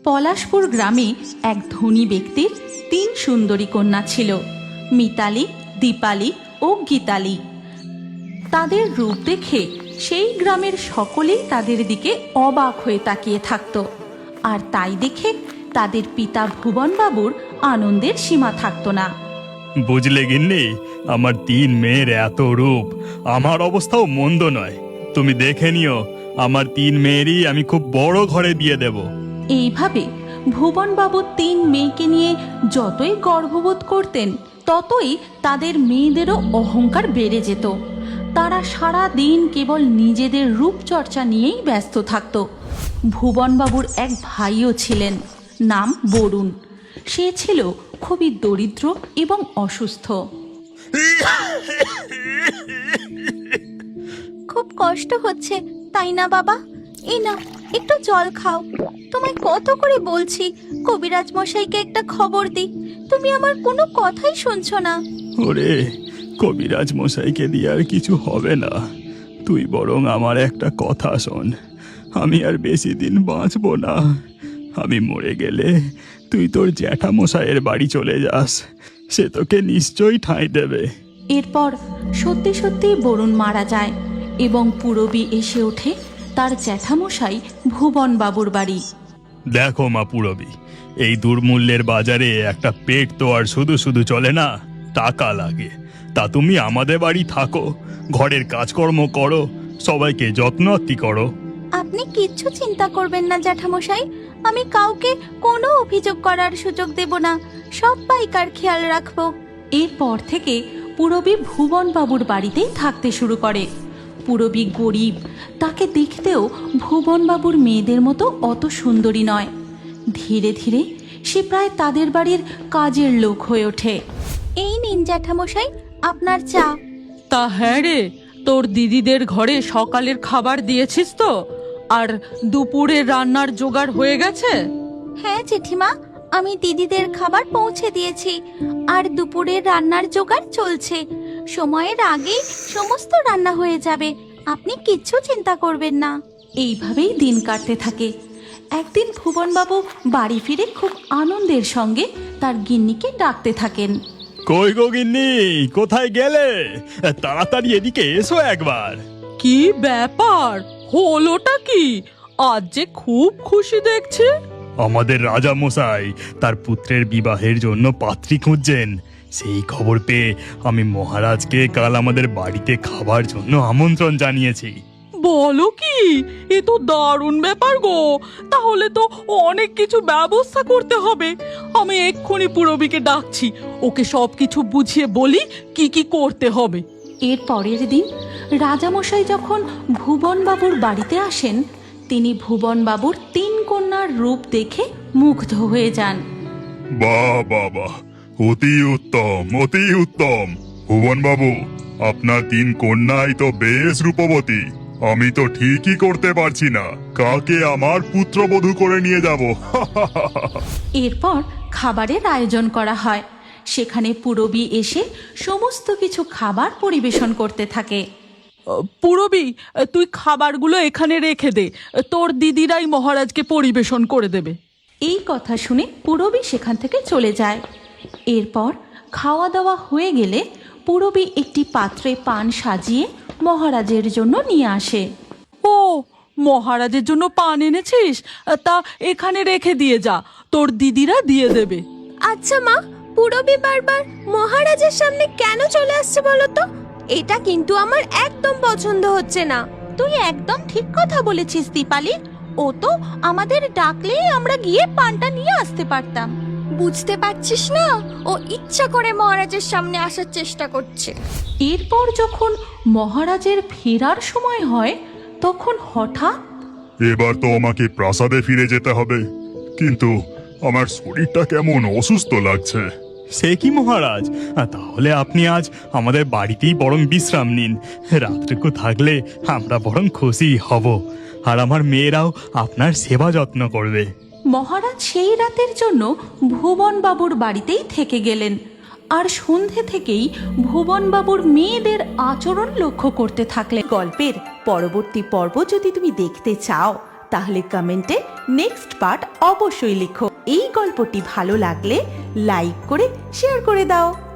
পলাশপুর গ্রামে এক ধনী ব্যক্তির 3 সুন্দরী কন্যা ছিল, মিতালি, দীপালি ও গীতালি। তাদের রূপ দেখে সেই গ্রামের সকলেই তাদের দিকে অবাক হয়ে তাকিয়ে থাকত, আর তাই দেখে তাদের পিতা ভুবনবাবুর আনন্দের সীমা থাকত না। বুঝলে গিন্নি, আমার 3 মেয়ের এত রূপ, আমার অবস্থাও মন্দ নয়। তুমি দেখে নিও, আমার 3 মেয়েরই আমি খুব বড় ঘরে দিয়ে দেব। এইভাবে ভুবনবাবু 3 মেয়েকে নিয়ে যতই গর্ববোধ করতেন, ততই তাদের মেয়েদেরও অহংকার বেড়ে যেত। তারা সারা দিন কেবল নিজেদের রূপচর্চা নিয়েই ব্যস্ত থাকত। ভুবনবাবুর এক ভাইও ছিলেন, নাম বরুণ। সে ছিল খুবই দরিদ্র এবং অসুস্থ। খুব কষ্ট হচ্ছে তাই না বাবা? এই নাও, একটু জল খাও। তোমায় কত করে বলছি কবিরাজ মশাইকে একটা খবর দি, তুমি আমার কোনো কথাই শুনছো না। ওরে, কবিরাজ মশাইকে দিয়ে আর কিছু হবে না। তুই বরং আমার একটা কথা শোন, আমি আর বেশি দিন বাঁচবো না। আমি মরে গেলে তুই তোর জ্যাঠামশাইয়ের বাড়ি চলে যাস, সে তোকে নিশ্চয়ই ঠাঁই দেবে। এরপর সত্যি সত্যি বরুণ মারা যায় এবং পুরবী এসে ওঠে তার জ্যাঠামশাই ভুবনবাবুর বাড়ি। দেখো মা পুরবী, এই দুর্মূল্যের বাজারে একটা পেট তো আর শুধু শুধু চলে না, টাকা লাগে। তা তুমি আমাদের বাড়ি থাকো, ঘরের কাজকর্ম করো, সবাইকে যত্নআত্তি করো। আপনি কিচ্ছু চিন্তা করবেন না জ্যাঠামশাই, আমি কাউকে কোনো অভিযোগ করার সুযোগ দেব না, সবাইকার খেয়াল রাখবো। এরপর থেকে পুরবী ভুবনবাবুর বাড়িতেই থাকতে শুরু করে। পুরবী গরিব, তাকে দেখতেও ভুবনবাবুর মেয়েদের মতো অত সুন্দরী নয়। ধীরে ধীরে সে প্রায় তাদের বাড়ির কাজের লোক হয়ে ওঠে। এই নিন জ্যাঠামশাই আপনার চা। তা হ্যাঁ রে, তোর দিদিদের ঘরে সকালের খাবার দিয়েছিস তো? আর দুপুরের রান্নার জোগাড় হয়ে গেছে? হ্যাঁ জেঠিমা, আমি দিদিদের খাবার পৌঁছে দিয়েছি, আর দুপুরের রান্নার জোগাড় চলছে। সময়ের আগেই সমস্ত রান্না হয়ে যাবে, আপনি কিচ্ছু চিন্তা করবেন না। এইভাবেই দিন কাটতে থাকে। একদিন ভুবনবাবু বাড়ি ফিরে খুব আনন্দের সঙ্গে তার গিন্নিকে ডাকতে থাকেন। কই গো গিন্নি, কোথায় গেলে? তাড়াতাড়ি এদিকে এসো একবার। কি ব্যাপার, হলোটা কি? আজ যে খুব খুশি দেখছি। আমাদের রাজা মশাই তার পুত্রের বিবাহের জন্য পাত্রী খুঁজছেন। সেই খবর পেয়ে আমি মহারাজকে কাল আমাদের বাড়িতে খাবার জন্য আমন্ত্রণ জানিয়েছি। বলো কি? এ তো দারুণ ব্যাপার গো। তাহলে তো অনেক কিছু ব্যবস্থা করতে হবে। আমি এক্ষুনি পুরবীকে ডাকছি, ওকে সবকিছু বুঝিয়ে বলি কি কি করতে হবে। এর পরের দিন রাজামশাই যখন ভুবনবাবুর বাড়িতে আসেন, তিনি ভুবনবাবুর 3 কন্যার রূপ দেখে মুগ্ধ হয়ে যান। বাহ বাহ বাহ, অতি উত্তম, অতি উত্তম। ভুবন বাবু, আপনার 3 কন্যাই তো বেশ রূপবতী। আমি তো ঠিকই করতে পারছি না কাকে আমার পুত্রবধূ করে নিয়ে যাব। এরপর খাবারের আয়োজন করা হয়। সেখানে পুরবী এসে সমস্ত কিছু খাবার পরিবেশন করতে থাকে। পুরবী, তুই খাবারগুলো এখানে রেখে দে, তোর দিদিরাই মহারাজকে পরিবেশন করে দেবে। এই কথা শুনে পুরবী সেখান থেকে চলে যায়। এরপর খাওয়া দাওয়া হয়ে গেলে পুরবী একটি পাত্রে পান সাজিয়ে মহারাজের জন্য নিয়ে আসে। ও, মহারাজের জন্য পান এনেছিস? তা এখানে রেখে দিয়ে যা, তোর দিদিরা দিয়ে দেবে। আচ্ছা মা, পুরবী বারবার মহারাজের সামনে কেন চলে আসছে বলো তো? এটা কিন্তু আমার একদম পছন্দ হচ্ছে না। তুই একদম ঠিক কথা বলেছিস দীপালি, ও তো আমাদের ডাকলেই আমরা গিয়ে পানটা নিয়ে আসতে পারতাম। বুঝতে পারছিস না, ও ইচ্ছা করে মহারাজের সামনে আসার চেষ্টা করছে। এরপর যখন মহারাজের ফেরার সময় হয়, তখন হঠাৎ এবার তো আমাকে প্রাসাদে ফিরে যেতে হবে, কিন্তু আমার শরীরটা কেমন অসুস্থ লাগছে। সে কি মহারাজ, তাহলে আপনি আজ আমাদের বাড়িতেই বরং বিশ্রাম নিন। রাত্রিকু থাকলে আমরা বরং খুশি হব, আর আমার মেয়েরাও আপনার সেবা যত্ন করবে। মহারাজ সেই রাতের জন্য ভুবনবাবুর বাড়িতেই থেকে গেলেন। আর সন্ধে থেকেই ভুবনবাবুর মেয়েদের আচরণ লক্ষ্য করতে থাকলেন। গল্পের পরবর্তী পর্ব যদি তুমি দেখতে চাও, তাহলে কমেন্টে নেক্সট পার্ট অবশ্যই লিখো। এই গল্পটি ভালো লাগলে লাইক করে শেয়ার করে দাও।